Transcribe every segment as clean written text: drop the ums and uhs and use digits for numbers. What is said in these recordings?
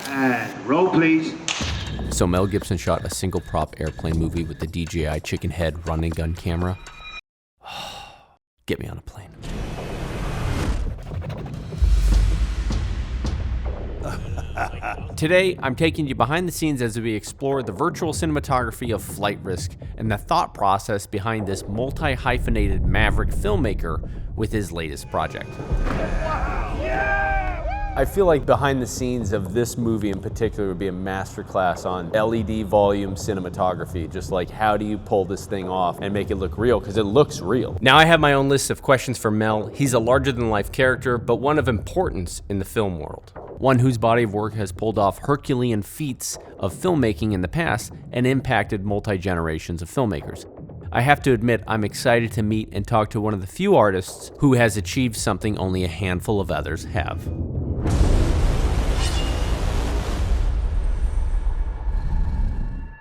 And roll, please. So Mel Gibson shot a single prop airplane movie with the DJI chicken head run and gun camera. Get me on a plane. Today, I'm taking you behind the scenes as we explore the virtual cinematography of flight risk and the thought process behind this multi-hyphenated maverick filmmaker with his latest project. I feel like behind the scenes of this movie in particular would be a masterclass on LED volume cinematography, just like how do you pull this thing off and make it look real, because it looks real. Now I have my own list of questions for Mel. He's a larger-than-life character, but one of importance in the film world. One whose body of work has pulled off Herculean feats of filmmaking in the past and impacted multi-generations of filmmakers. I have to admit, I'm excited to meet and talk to one of the few artists who has achieved something only a handful of others have.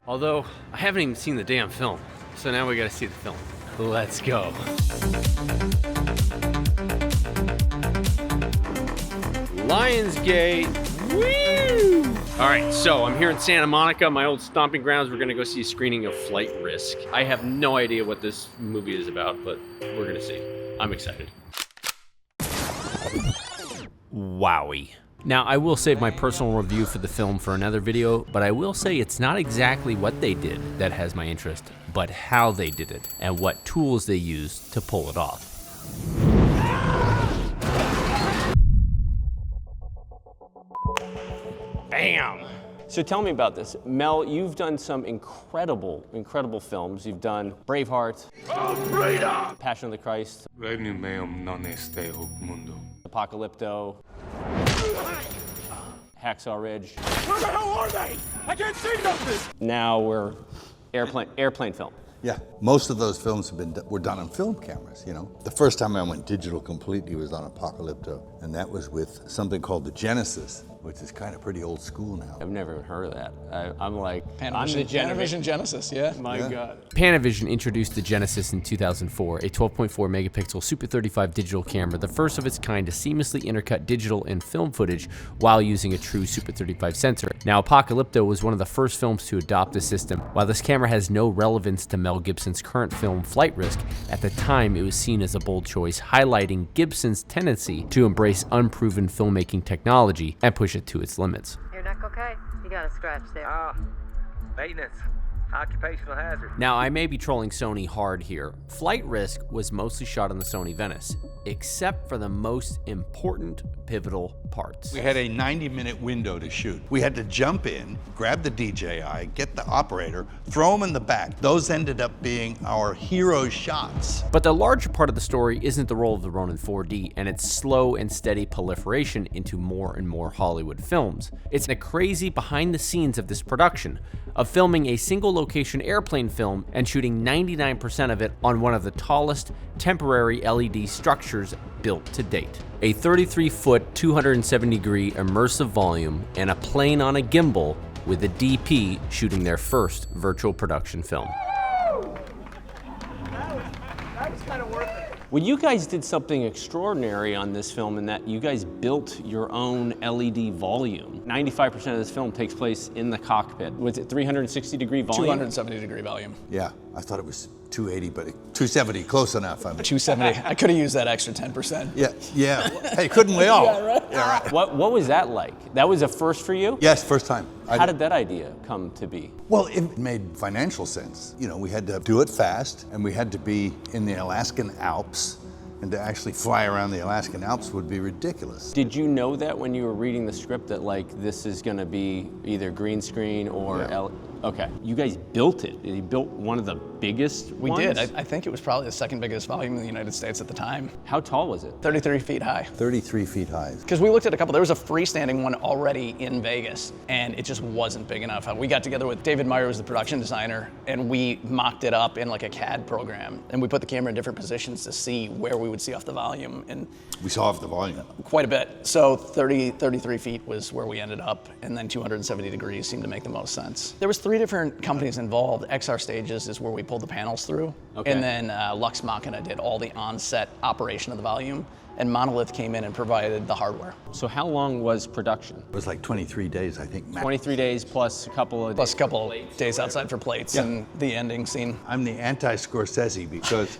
Although, I haven't even seen the damn film, so now we gotta see the film. Let's go. Lionsgate, woo! All right, so I'm here in Santa Monica, my old stomping grounds. We're gonna go see a screening of Flight Risk. I have no idea what this movie is about, but we're gonna see. I'm excited. Wowie. Now, I will save my personal review for the film for another video, but I will say it's not exactly what they did that has my interest, but how they did it and what tools they used to pull it off. Bam! So tell me about this. Mel, you've done some incredible films. You've done Braveheart, Passion of the Christ, Apocalypto, Hacksaw Ridge. Where the hell are they? I can't see nothing! Now we're airplane film. Yeah, most of those films were done on film cameras, you know. The first time I went digital completely was on Apocalypto, and that was with something called the Genesis, which is kind of pretty old school now. I've never heard of that. I'm like, Panavision Genesis, yeah. My God. Panavision introduced the Genesis in 2004, a 12.4 megapixel Super 35 digital camera, the first of its kind to seamlessly intercut digital and film footage while using a true Super 35 sensor. Now, Apocalypto was one of the first films to adopt the system. While this camera has no relevance to Mel Gibson's current film Flight Risk, at the time it was seen as a bold choice, highlighting Gibson's tendency to embrace unproven filmmaking technology and push it to its limits. Your neck okay? You got a scratch there. Maintenance. Occupational hazard. Now, I may be trolling Sony hard here. Flight Risk was mostly shot on the Sony Venice, except for the most important pivotal parts. We had a 90-minute window to shoot. We had to jump in, grab the DJI, get the operator, throw them in the back. Those ended up being our hero shots. But the larger part of the story isn't the role of the Ronin 4D and its slow and steady proliferation into more and more Hollywood films. It's the crazy behind the scenes of this production, of filming a single location airplane film and shooting 99% of it on one of the tallest temporary LED structures built to date. A 33-foot, 270-degree immersive volume and a plane on a gimbal with a DP shooting their first virtual production film. That was kind of worth it. Well, you guys did something extraordinary on this film in that you guys built your own LED volume. 95% of this film takes place in the cockpit. Was it 360-degree volume? 270-degree volume. Yeah, I thought it was 280, but 270, close enough. I mean. 270. I could have used that extra 10%. Yeah. Hey, couldn't we all? Yeah, right. Yeah, right. What was that like? That was a first for you? Yes, first time. How did that idea come to be? Well, it made financial sense. You know, we had to do it fast, and we had to be in the Alaskan Alps, and to actually fly around the Alaskan Alps would be ridiculous. Did you know that when you were reading the script that like this is gonna be either green screen or Okay, you guys built it. You built one of the biggest We ones? did. I think it was probably the second biggest volume in the United States at the time. How tall was it? 33 feet high. 33 feet high. Because we looked at a couple. There was a freestanding one already in Vegas, and it just wasn't big enough. We got together with David Meyer, who was the production designer, and we mocked it up in like a CAD program, and we put the camera in different positions to see where we would see off the volume, and We saw off the volume. quite a bit. So 33 feet was where we ended up, and then 270 degrees seemed to make the most sense. There was 3 different companies involved. XR Stages is where we pulled the panels through, Okay. and then Lux Machina did all the on-set operation of the volume. and Monolith came in and provided the hardware. So how long was production? It was like 23 days, I think. max. 23 days plus a couple of Plus a couple days outside for plates and the ending scene. I'm the anti-Scorsese because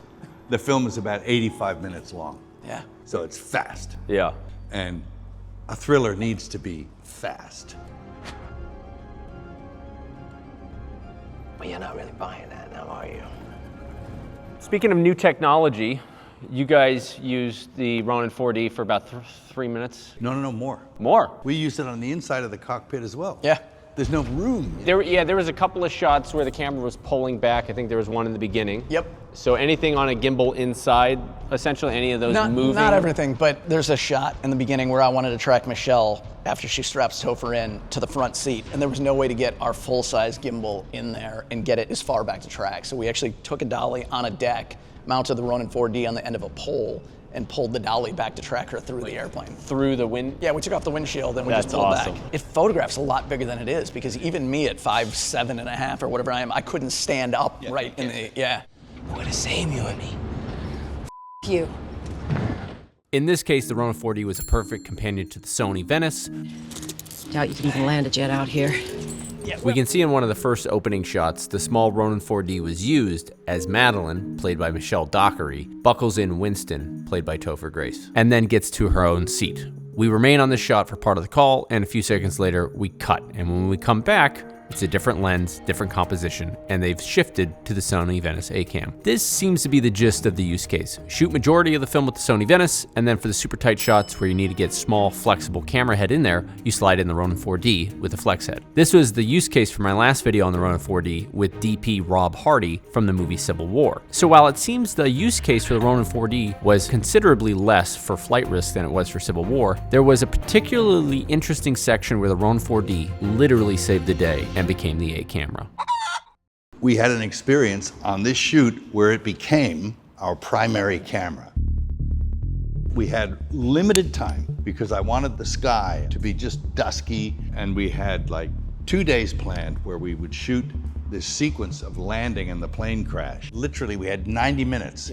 the film is about 85 minutes long. Yeah. So it's fast. Yeah. And a thriller needs to be fast. Well, you're not really buying that now, are you? Speaking of new technology, you guys used the Ronin 4D for about 3 minutes. No, more. More. We used it on the inside of the cockpit as well. Yeah. There's no room. There was a couple of shots where the camera was pulling back. I think there was one in the beginning. Yep. So anything on a gimbal inside, essentially any of those moving? Not everything, but there's a shot in the beginning where I wanted to track Michelle after she straps Topher in to the front seat, and there was no way to get our full-size gimbal in there and get it as far back to track. So we actually took a dolly on a deck, mounted the Ronin 4D on the end of a pole, and pulled the dolly back to track her through the airplane. Through the wind? Yeah, we took off the windshield and we That's just pulled awesome. back. It photographs a lot bigger than it is because even me at 5'7.5" or whatever I am, I couldn't stand up right in the, What a shame you and me. You. In this case, the Ronin 4D was a perfect companion to the Sony Venice. Doubt you can even land a jet out here. We can see in one of the first opening shots, the small Ronin 4D was used as Madeline, played by Michelle Dockery, buckles in Winston, played by Topher Grace, and then gets to her own seat. We remain on this shot for part of the call, and a few seconds later, we cut. And when we come back, it's a different lens, different composition, and they've shifted to the Sony Venice A-Cam. This seems to be the gist of the use case. Shoot majority of the film with the Sony Venice, and then for the super tight shots where you need to get small, flexible camera head in there, you slide in the Ronin 4D with the flex head. This was the use case for my last video on the Ronin 4D with DP Rob Hardy from the movie Civil War. So while it seems the use case for the Ronin 4D was considerably less for flight risk than it was for Civil War, there was a particularly interesting section where the Ronin 4D literally saved the day and became the A camera. We had an experience on this shoot where it became our primary camera. We had limited time because I wanted the sky to be just dusky, and we had like 2 days planned where we would shoot this sequence of landing and the plane crash. Literally, we had 90 minutes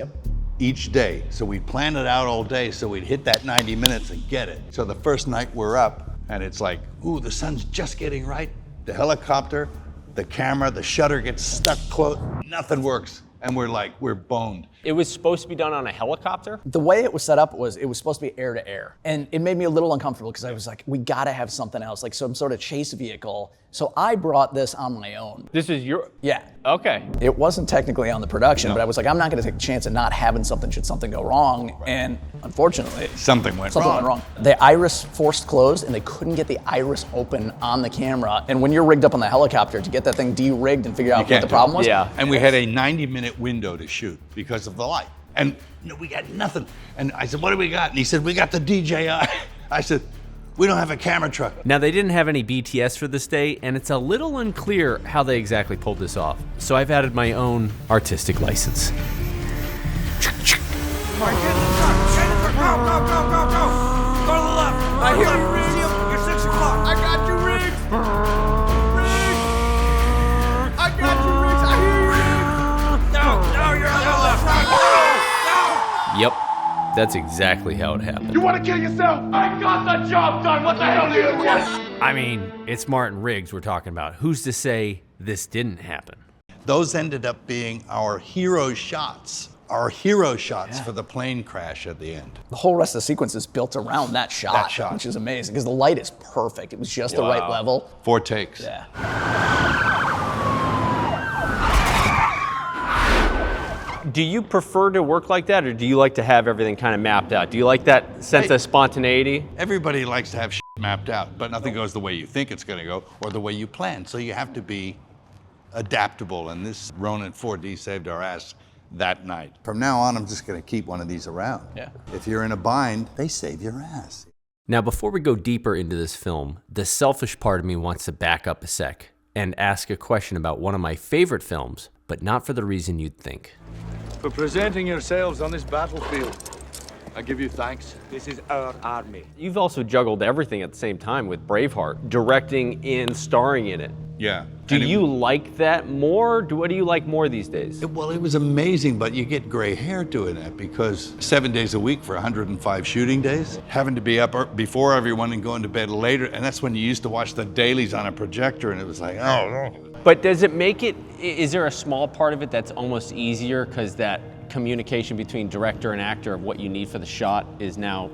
each day. So we planned it out all day so we'd hit that 90 minutes and get it. So the first night we're up and it's like, ooh, the sun's just getting right. The helicopter, the camera, the shutter gets stuck close, nothing works. And we're boned. It was supposed to be done on a helicopter? The way it was set up was it was supposed to be air to air. And it made me a little uncomfortable because I was like, we gotta have something else, like some sort of chase vehicle. So I brought this on my own. This is your... Yeah. Okay. It wasn't technically on the production, but I was like, I'm not gonna take a chance of not having something should something go wrong. And unfortunately, Something went wrong. The iris forced closed and they couldn't get the iris open on the camera. And when you're rigged up on the helicopter to get that thing de-rigged and figure out what the problem was. Yeah. And we had a 90-minute window to shoot because of the light. And we got nothing. And I said, what do we got? And he said, we got the DJI. I said, we don't have a camera truck. Now, they didn't have any BTS for this day, and it's a little unclear how they exactly pulled this off. So I've added my own artistic license. Go, go, go, go, go! Go to the left! I hear you, Riggs. You're 6 o'clock. I got you, Riggs! Riggs! I got you, Riggs! I hear you, Riggs! No, you're on the left! No! Yep, that's exactly how it happened. You want to kill yourself? I got the job done! What the hell do you want? I mean, it's Martin Riggs we're talking about. Who's to say this didn't happen? Those ended up being our hero shots. Our hero shots for the plane crash at the end. The whole rest of the sequence is built around that shot, shot. which is amazing because the light is perfect. It was just the right level. 4 takes. Yeah. Do you prefer to work like that, or do you like to have everything kind of mapped out? Do you like that sense of spontaneity? Everybody likes to have shit mapped out, but nothing goes the way you think it's going to go or the way you plan. So you have to be adaptable, and this Ronin 4D saved our ass that night. From now on, I'm just going to keep one of these around. Yeah. If you're in a bind, they save your ass. Now, before we go deeper into this film, the selfish part of me wants to back up a sec and ask a question about one of my favorite films, but not for the reason you'd think. For presenting yourselves on this battlefield, I give you thanks. This is our army. You've also juggled everything at the same time with Braveheart, directing and starring in it. Yeah. Do And you like that more? What do you like more these days? Well, it was amazing, but you get gray hair doing that because 7 days a week for 105 shooting days, having to be up before everyone and going to bed later, and that's when you used to watch the dailies on a projector, and it was like, oh. But does it make it, is there a small part of it that's almost easier because that communication between director and actor of what you need for the shot is now,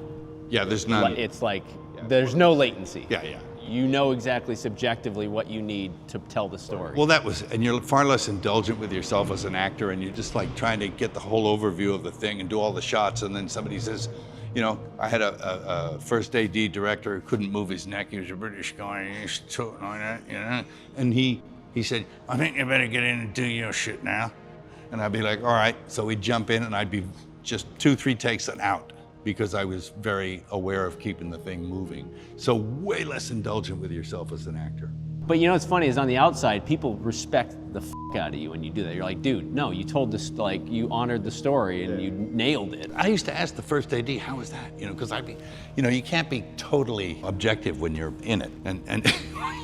Yeah, there's none. it's like, there's no latency. Yeah, yeah. You know exactly subjectively what you need to tell the story. Well, that was, and you're far less indulgent with yourself as an actor, and you're just like trying to get the whole overview of the thing and do all the shots, and then somebody says, you know, I had a first AD director who couldn't move his neck. He was a British guy, and he's talking like that, you know, and he said, I think you better get in and do your shit now. And I'd be like, all right. So we'd jump in, and I'd be just 2-3 takes and out, because I was very aware of keeping the thing moving. So way less indulgent with yourself as an actor. But you know what's funny is on the outside, people respect the out of you when you do that. You're like, dude, no, you told this, like, you honored the story and you nailed it. I used to ask the first AD, how was that? You know, because I'd be, you know, you can't be totally objective when you're in it. And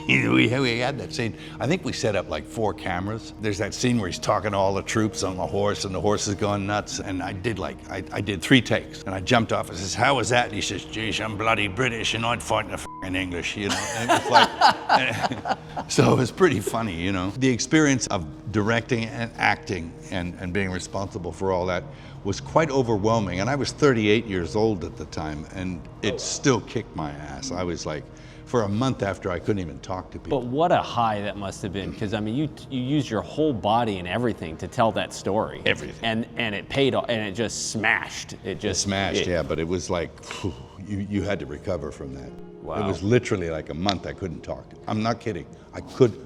you know, we had that scene. I think we set up like 4 cameras. There's that scene where he's talking to all the troops on the horse, and the horse is going nuts. And I did like, I did 3 takes, and I jumped off and says, how was that? And he says, geez, I'm bloody British and I'd fight in English, you know. And it was like, so it was pretty funny, you know. The experience of directing and acting and being responsible for all that was quite overwhelming. And I was 38 years old at the time, and it still kicked my ass. I was like, for a month after, I couldn't even talk to people. But what a high that must have been, because I mean, you used your whole body and everything to tell that story. Everything. And it paid off, and it just smashed. It just smashed, yeah, but it was like, whew, you had to recover from that. Wow. It was literally like a month I couldn't talk to. I'm not kidding.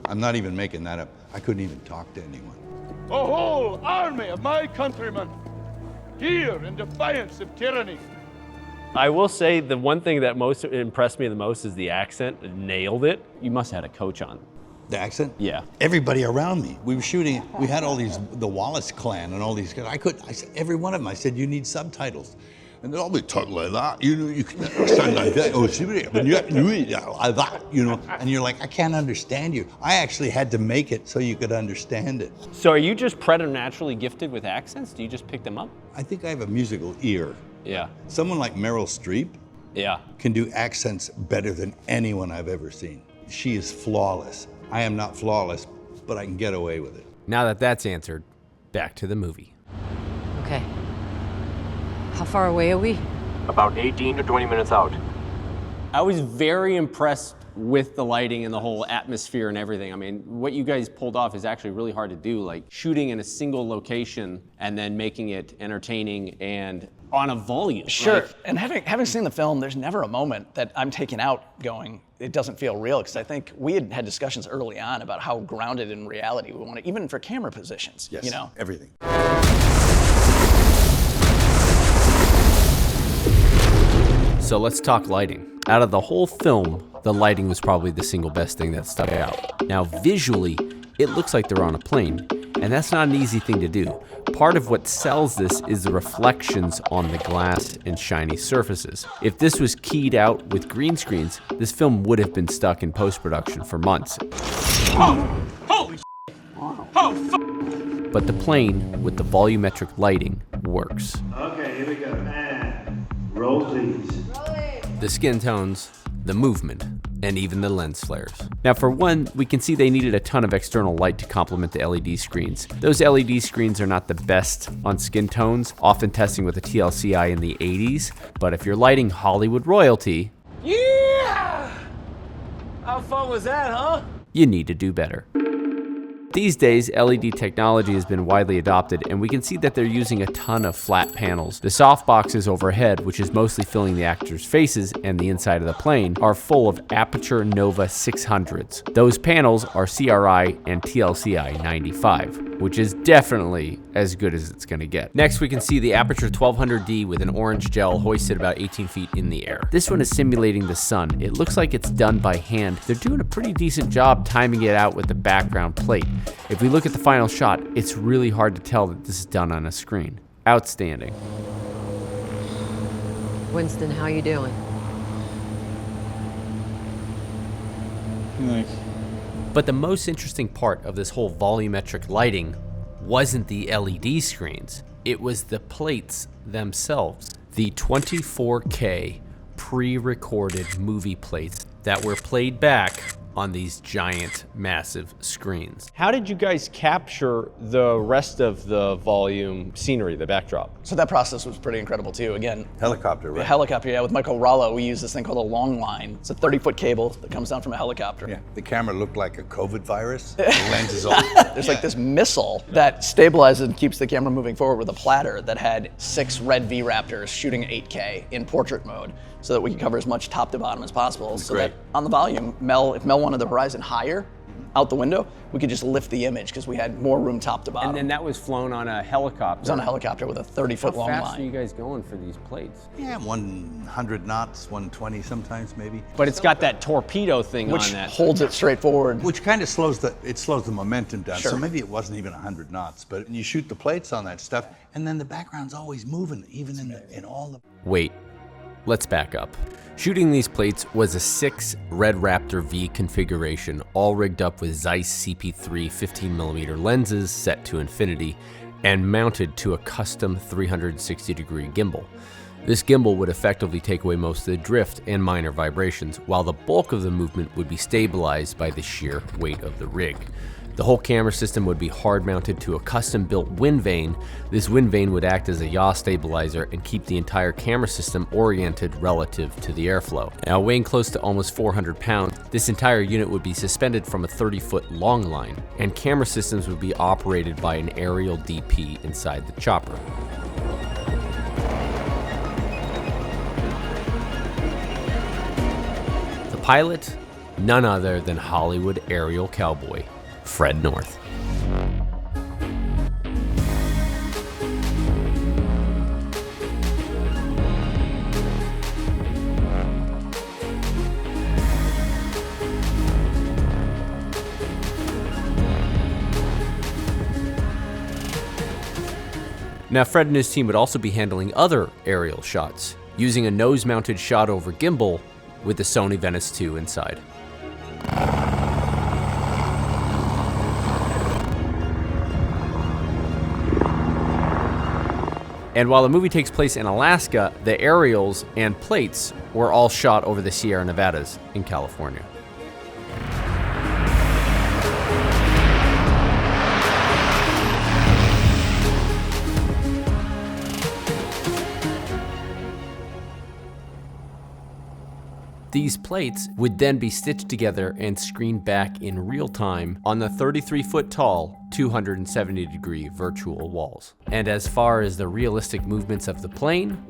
I'm not even making that up. I couldn't even talk to anyone. A whole army of my countrymen, here in defiance of tyranny. I will say the one thing that most impressed me the most is the accent. Nailed it. You must have had a coach on. The accent? Yeah. Everybody around me. We were shooting, we had all these, the Wallace clan and all these guys. I said, every one of them, I said, you need subtitles. And they'll all be talking like that, you know, you can understand like that. Oh, but you have to do it like that, you know. And you're like, I can't understand you. I actually had to make it so you could understand it. So are you just preternaturally gifted with accents? Do you just pick them up? I think I have a musical ear. Yeah. Someone like Meryl Streep can do accents better than anyone I've ever seen. She is flawless. I am not flawless, but I can get away with it. Now that that's answered, back to the movie. Okay. How far away are we? About 18 to 20 minutes out. I was very impressed with the lighting and the whole atmosphere and everything. I mean, what you guys pulled off is actually really hard to do, like shooting in a single location and then making it entertaining and on a volume. Sure, Like, and having seen the film, there's never a moment that I'm taken out going, it doesn't feel real, because I think we had discussions early on about how grounded in reality we want it, even for camera positions, Yes, you know? everything. So let's talk lighting. Out of the whole film, the lighting was probably the single best thing that stuck out. Now visually, it looks like they're on a plane, and that's not an easy thing to do. Part of what sells this is the reflections on the glass and shiny surfaces. If this was keyed out with green screens, this film would have been stuck in post-production for months. Holy shit! Oh, But the plane with the volumetric lighting works. Okay, here we go. And roll, please. The skin tones, the movement, and even the lens flares. Now for one, we can see they needed a ton of external light to complement the LED screens. Those LED screens are not the best on skin tones, often testing with a TLCI in the 80s, but if you're lighting Hollywood royalty, yeah! How fun was that, huh? you need to do better. These days, LED technology has been widely adopted, and we can see that they're using a ton of flat panels. The softboxes overhead, which is mostly filling the actors' faces and the inside of the plane, are full of Aperture Nova 600s. Those panels are CRI and TLCI 95, which is definitely as good as it's gonna get. Next, we can see the Aperture 1200D with an orange gel hoisted about 18 feet in the air. This one is simulating the sun. It looks like it's done by hand. They're doing a pretty decent job timing it out with the background plate. If we look at the final shot, it's really hard to tell that this is done on a screen. Outstanding. Winston, how you doing? Nice. But the most interesting part of this whole volumetric lighting wasn't the LED screens, it was the plates themselves. The 24K pre-recorded movie plates that were played back on these giant, massive screens. How did you guys capture the rest of the volume scenery, the backdrop? So that process was pretty incredible too. Again, Helicopter, right? a helicopter, yeah, with Michael Rollo, we use this thing called a long line. It's a 30-foot cable that comes down from a helicopter. Yeah, the camera looked like a COVID virus. The lens is all. There's like this missile that stabilizes and keeps the camera moving forward with a platter that had 6 red V-Raptors shooting 8K in portrait mode so that we could cover as much top to bottom as possible. So great. that on the volume, if Mel wanted the horizon higher out the window, we could just lift the image because we had more room top to bottom. And then that was flown on a helicopter. It was on a helicopter with a 30-foot long How line. fast are you guys going for these plates? Yeah, 100 knots, 120 sometimes maybe. But it's got that torpedo thing Which on that. holds it straight forward. Which kind of slows the momentum down. Sure. So maybe it wasn't even 100 knots, but you shoot the plates on that stuff, and then the background's always moving, even in all the. Wait, let's back up. Shooting these plates was a 6 Red Raptor V configuration, all rigged up with Zeiss CP3 15mm lenses set to infinity and mounted to a custom 360-degree gimbal. This gimbal would effectively take away most of the drift and minor vibrations, while the bulk of the movement would be stabilized by the sheer weight of the rig. The whole camera system would be hard mounted to a custom-built wind vane. This wind vane would act as a yaw stabilizer and keep the entire camera system oriented relative to the airflow. Now, weighing close to almost 400 pounds, this entire unit would be suspended from a 30-foot long line, and camera systems would be operated by an aerial DP inside the chopper. The pilot, none other than Hollywood aerial cowboy, Fred North. Now, Fred and his team would also be handling other aerial shots, using a nose-mounted shot over gimbal with the Sony Venice 2 inside. And while the movie takes place in Alaska, the aerials and plates were all shot over the Sierra Nevadas in California. These plates would then be stitched together and screened back in real time on the 33-foot tall, 270-degree virtual walls. And as far as the realistic movements of the plane,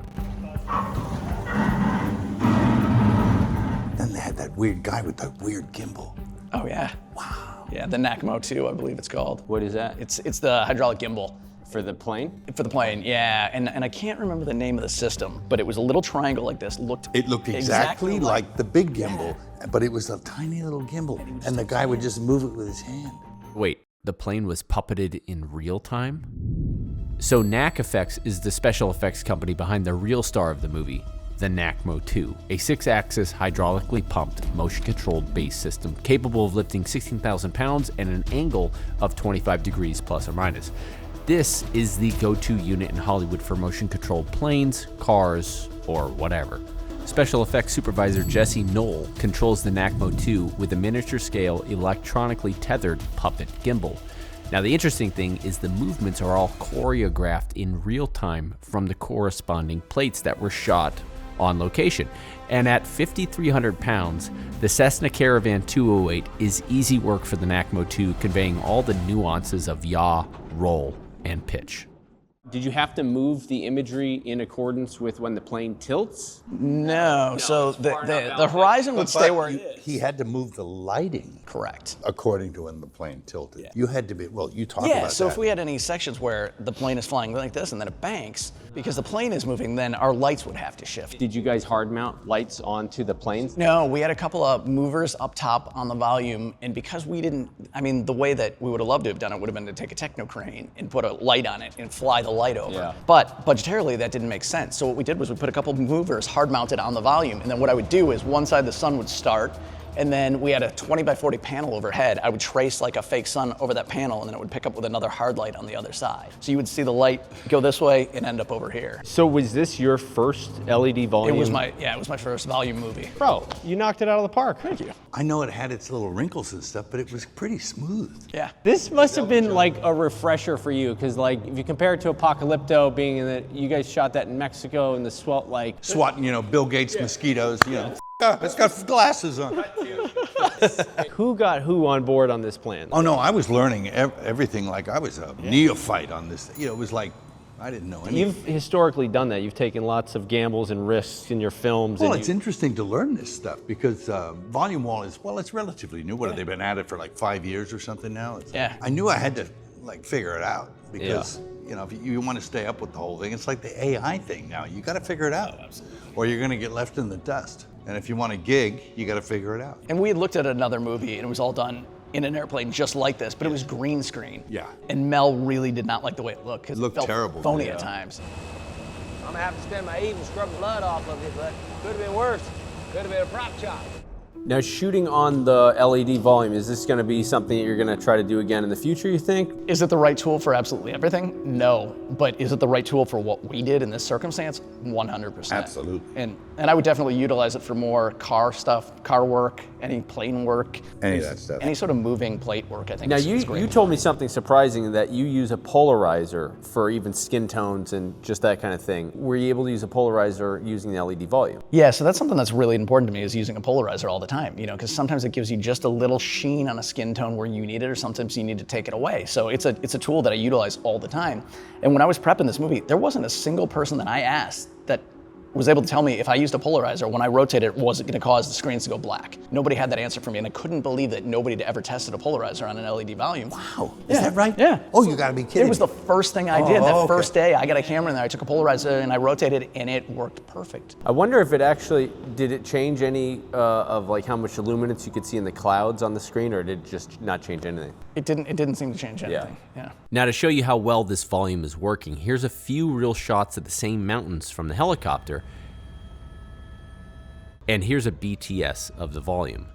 Then they had that weird guy with that weird gimbal. Oh yeah. Wow. Yeah, the NACMO 2, I believe it's called. what is that? It's the hydraulic gimbal. For the plane? For the plane, yeah. And I can't remember the name of the system, but it was a little triangle like this. It looked exactly like the big gimbal, but it was a tiny little gimbal, and the guy would just move it with his hand. Wait, the plane was puppeted in real time? So NAC Effects is the special effects company behind the real star of the movie, the NACMO 2, a 6-axis hydraulically pumped, motion-controlled base system capable of lifting 16,000 pounds at an angle of 25 degrees plus or minus. This is the go-to unit in Hollywood for motion-controlled planes, cars, or whatever. Special effects supervisor Jesse Knoll controls the NACMO 2 with a miniature-scale, electronically tethered puppet gimbal. Now, the interesting thing is the movements are all choreographed in real time from the corresponding plates that were shot on location. And at 5,300 pounds, the Cessna Caravan 208 is easy work for the NACMO 2, conveying all the nuances of yaw, roll, and pitch. Did you have to move the imagery in accordance with when the plane tilts? No, so the horizon would stay where it is. He had to move the lighting Correct. according to when the plane tilted. You had to be, well, you talk about Yeah, that. so if we had any sections where the plane is flying like this and then it banks, because the plane is moving, then our lights would have to shift. Did you guys hard mount lights onto the planes? No, we had a couple of movers up top on the volume, and because we didn't, I mean, the way that we would have loved to have done it would have been to take a techno crane and put a light on it and fly the light over. Yeah. But budgetarily, that didn't make sense. So what we did was we put a couple of movers hard mounted on the volume, and then what I would do is one side the sun would start, And then we had a 20 by 40 panel overhead. I would trace like a fake sun over that panel, and then it would pick up with another hard light on the other side. So you would see the light go this way and end up over here. So was this your first LED volume? It was my first volume movie. Bro, you knocked it out of the park. Thank you. I know it had its little wrinkles and stuff, but it was pretty smooth. Yeah. This must have been like a refresher for you, because like if you compare it to Apocalypto, being in that you guys shot that in Mexico and the swat like Swatting, Bill Gates mosquitoes, it's got glasses on. Who got who on board on this plan? Oh no, I was learning everything like I was a neophyte on this. It was like I didn't know anything. You've historically done that. You've taken lots of gambles and risks in your films. Well, it's interesting to learn this stuff because volume wall it's relatively new. What have they been at it for like 5 years or something now? Yeah. I knew I had to like figure it out because if you want to stay up with the whole thing, it's like the AI thing now. You got to figure it out, or you're going to get left in the dust. And if you want to gig, you got to figure it out. And we had looked at another movie, and it was all done in an airplane just like this, but it was green screen. Yeah. And Mel really did not like the way it looked, because it looked felt terrible. phony at times. I'm gonna have to spend my evening scrubbing blood off of it, but could have been worse. Could have been a prop chop. Now, shooting on the LED volume, is this going to be something that you're going to try to do again in the future, you think? Is it the right tool for absolutely everything? No. But is it the right tool for what we did in this circumstance? 100%. Absolutely. And I would definitely utilize it for more car stuff, car work, any plane work. Any of that stuff. Any sort of moving plate work, I think Now, is great. you told me something surprising, that you use a polarizer for even skin tones and just that kind of thing. Were you able to use a polarizer using the LED volume? Yeah, so that's something that's really important to me, is using a polarizer all the time, because sometimes it gives you just a little sheen on a skin tone where you need it, or sometimes you need to take it away. So it's a tool that I utilize all the time. And when I was prepping this movie, there wasn't a single person that I asked that was able to tell me if I used a polarizer, when I rotated it, was it going to cause the screens to go black? Nobody had that answer for me, and I couldn't believe that nobody had ever tested a polarizer on an LED volume. Wow, is that right? Yeah. Oh, you got to be kidding. It was the first thing I did. That okay. first day, I got a camera in there, I took a polarizer and I rotated, and it worked perfect. I wonder if did it change any of like how much luminance you could see in the clouds on the screen, or did it just not change anything? It didn't seem to change anything. Yeah. Now, to show you how well this volume is working, here's a few real shots of the same mountains from the helicopter. And here's a BTS of the volume.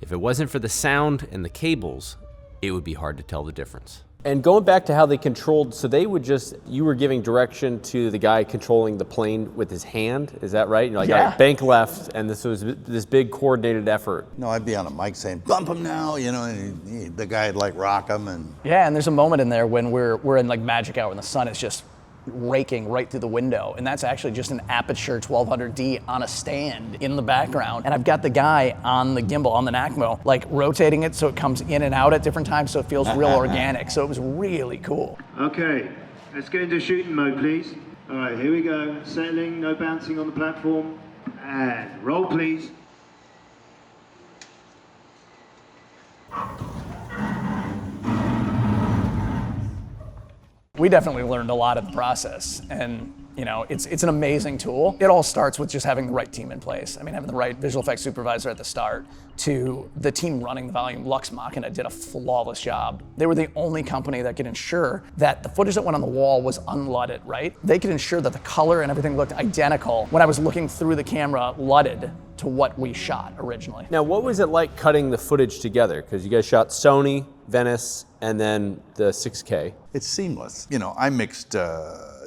If it wasn't for the sound and the cables, it would be hard to tell the difference. And going back to how they controlled, so you were giving direction to the guy controlling the plane with his hand, is that right? You're like, all right, bank left, and this was this big coordinated effort. No, I'd be on a mic saying, bump him now, and the guy'd like rock him. Yeah, and there's a moment in there when we're in like magic hour and the sun is just raking right through the window, and that's actually just an Aperture 1200D on a stand in the background, and I've got the guy on the gimbal, on the NACMO, like rotating it so it comes in and out at different times so it feels real organic, so it was really cool. Okay, let's get into shooting mode, please. All right, here we go. Settling, no bouncing on the platform, and roll, please. We definitely learned a lot in the process, and it's an amazing tool. It all starts with just having the right team in place. I mean, having the right visual effects supervisor at the start, to the team running the volume. Lux Machina did a flawless job. They were the only company that could ensure that the footage that went on the wall was unludded, right? They could ensure that the color and everything looked identical when I was looking through the camera, ludded to what we shot originally. Now, what was it like cutting the footage together? Because you guys shot Sony, Venice, and then the 6K. It's seamless. I mixed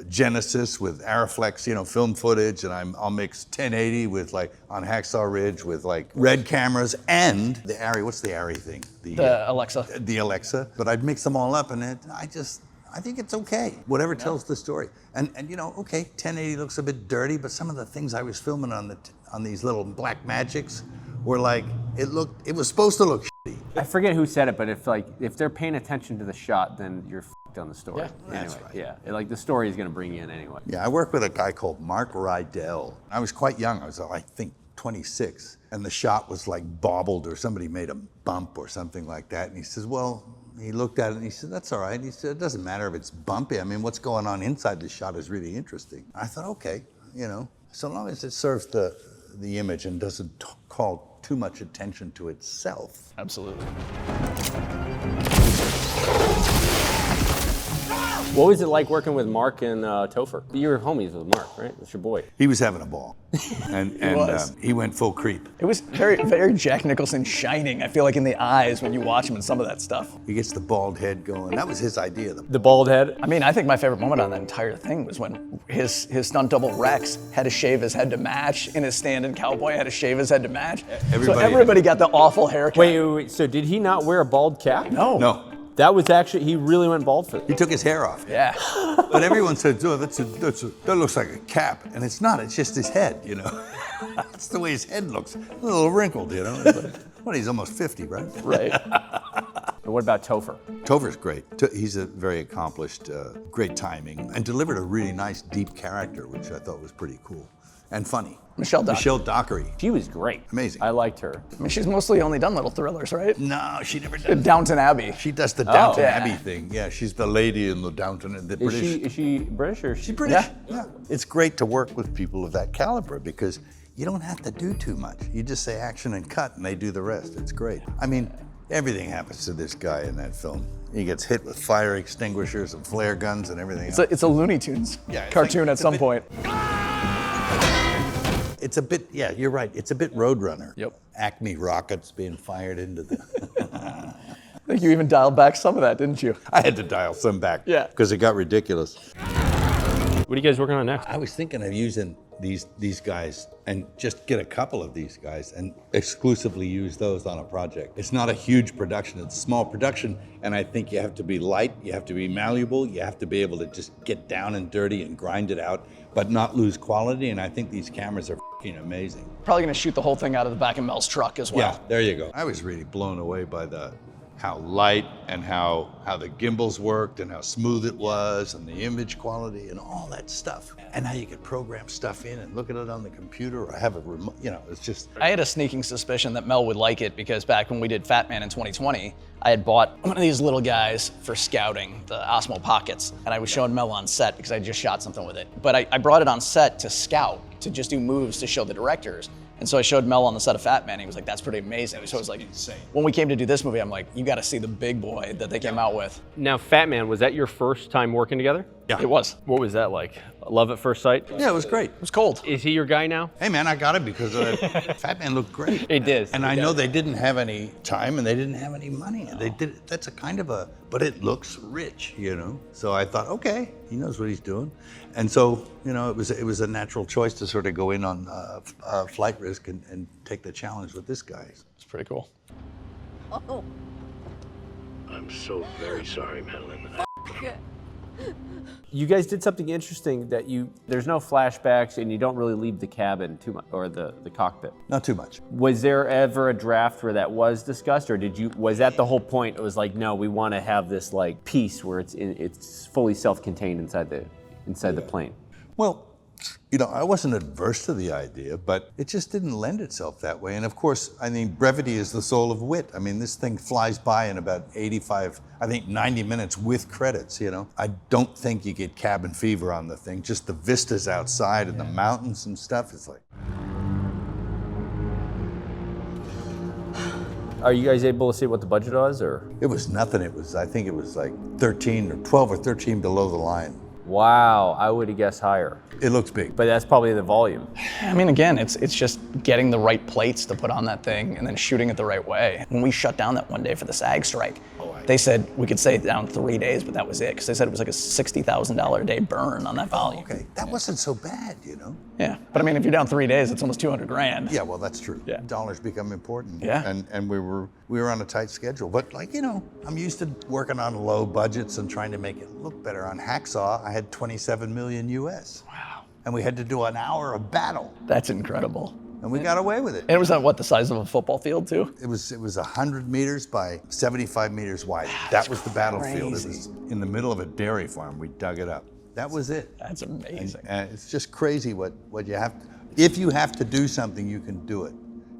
Genesis with Arriflex, film footage, and I'll mix 1080 with on Hacksaw Ridge with red cameras and the Arri. What's the Arri thing? The Alexa. The Alexa. But I'd mix them all up, and I think it's okay. Whatever tells the story. And okay, 1080 looks a bit dirty, but some of the things I was filming on these little black magics were it was supposed to look shitty. I forget who said it, but if they're paying attention to the shot, then you're f***ed on the story. Yeah, that's anyway, right. Yeah, the story is gonna bring you in anyway. Yeah, I worked with a guy called Mark Rydell. I was quite young. I was, I think, 26. And the shot was bobbled, or somebody made a bump or something like that. And he says, he looked at it and he said, that's all right. He said, it doesn't matter if it's bumpy. I mean, what's going on inside the shot is really interesting. I thought, okay, so long as it serves the image and doesn't call too much attention to itself. Absolutely. What was it like working with Mark and Topher? You were homies with Mark, right? That's your boy. He was having a ball. And he went full creep. It was very Jack Nicholson shining, I feel like, in the eyes when you watch him in some of that stuff. He gets the bald head going. That was his idea. The bald head? I mean, I think my favorite moment on that entire thing was when his stunt double Rex had to shave his head to match, and his stand-in cowboy had to shave his head to match. Everybody got the awful haircut. Wait. So did he not wear a bald cap? No. That was actually, he really went bald for it. He took his hair off. Yeah. But everyone said, oh, that looks like a cap. And it's not, it's just his head, you know. That's the way his head looks. A little wrinkled, you know. Well, he's almost 50, right? Right. And what about Topher? Topher's great. He's a very accomplished, great timing, and delivered a really nice, deep character, which I thought was pretty cool and funny. Michelle Dockery. She was great. Amazing. I liked her. I mean, she's mostly only done little thrillers, right? No, she never does. Downton Abbey. She does the Downton yeah. Abbey thing. Yeah, she's the lady in the Downton, the British. Is she British or? She's British. Yeah. It's great to work with people of that caliber because you don't have to do too much. You just say action and cut, and they do the rest. It's great. I mean, everything happens to this guy in that film. He gets hit with fire extinguishers and flare guns and everything. It's a Looney Tunes cartoon at some point. It's a bit, yeah, you're right. It's a bit Roadrunner. Yep. Acme rockets being fired into the. I think you even dialed back some of that, didn't you? I had to dial some back. Yeah. Because it got ridiculous. What are you guys working on next? I was thinking of using these guys and just get a couple of these guys and exclusively use those on a project. It's not a huge production, it's a small production, and I think you have to be light, you have to be malleable, you have to be able to just get down and dirty and grind it out, but not lose quality, and I think these cameras are f***ing amazing. Probably gonna shoot the whole thing out of the back of Mel's truck as well. Yeah, there you go. I was really blown away by how light and how the gimbals worked and how smooth it was and the image quality and all that stuff. And how you could program stuff in and look at it on the computer or have a remote, you know, it's just. I had a sneaking suspicion that Mel would like it because back when we did Fat Man in 2020, I had bought one of these little guys for scouting, the Osmo Pockets, and I was showing Mel on set because I just shot something with it. But I brought it on set to scout, to just do moves to show the directors. And so I showed Mel on the set of Fat Man. He was like, that's pretty amazing. So it was like, insane. When we came to do this movie, I'm like, you got to see the big boy that they came out with. Now, Fat Man, was that your first time working together? Yeah. It was. What was that like? Love at first sight? Yeah, it was great. It was cold. Is he your guy now? Hey man, I got it because Fat Man looked great. It did. And I know they didn't have any time and they didn't have any money. No. They did. That's a kind of but it looks rich, you know. So I thought, okay, he knows what he's doing. And so, you know, it was a natural choice to sort of go in on flight risk and take the challenge with this guy. It's pretty cool. Oh. I'm so very sorry, Madeline. You guys did something interesting that there's no flashbacks and you don't really leave the cabin too much, or the cockpit. Not too much. Was there ever a draft where that was discussed, or was that the whole point? It was like, no, we want to have this like piece where it's fully self-contained inside the plane. Well, you know, I wasn't adverse to the idea, but it just didn't lend itself that way. And of course, I mean, brevity is the soul of wit. I mean, this thing flies by in about 90 minutes with credits, you know. I don't think you get cabin fever on the thing. Just the vistas outside and the mountains and stuff is like. Are you guys able to see what the budget was, or? It was nothing. I think it was like 13 or 12 or 13 below the line. Wow, I would have guessed higher. It looks big. But that's probably the volume. I mean, again, it's just getting the right plates to put on that thing and then shooting it the right way. When we shut down that one day for the SAG strike, they said we could stay down 3 days, but that was it, because they said it was like a $60,000 a day burn on that volume. Okay, that wasn't so bad, you know? Yeah, but I mean, if you're down 3 days, it's almost 200 grand. Yeah, well, that's true. Yeah. Dollars become important. Yeah. And we were on a tight schedule. But like, you know, I'm used to working on low budgets and trying to make it look better. On Hacksaw, I had 27 million US. Wow. And we had to do an hour of battle. That's incredible. And we got away with it. And it was what, the size of a football field too? It was 100 meters by 75 meters wide. That was the battlefield. Crazy. It was in the middle of a dairy farm. We dug it up. That was it. That's amazing. And it's just crazy what you have to, if you have to do something, you can do it.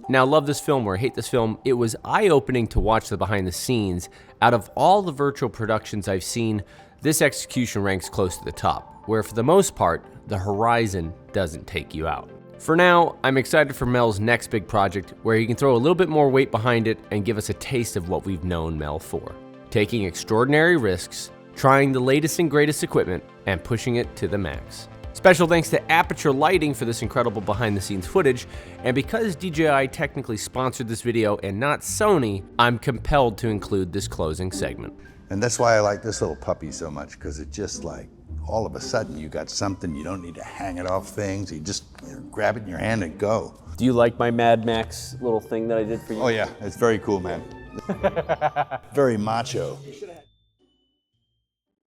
Now, love this film or hate this film, it was eye-opening to watch the behind the scenes. Out of all the virtual productions I've seen, this execution ranks close to the top, where for the most part, the horizon doesn't take you out. For now, I'm excited for Mel's next big project, where he can throw a little bit more weight behind it and give us a taste of what we've known Mel for. Taking extraordinary risks, trying the latest and greatest equipment and pushing it to the max. Special thanks to Aperture Lighting for this incredible behind-the-scenes footage, and because DJI technically sponsored this video and not Sony, I'm compelled to include this closing segment. And that's why I like this little puppy so much, because it just like, all of a sudden you got something, you don't need to hang it off things, you just grab it in your hand and go. Do you like my Mad Max little thing that I did for you? Oh yeah, it's very cool, man. Very macho.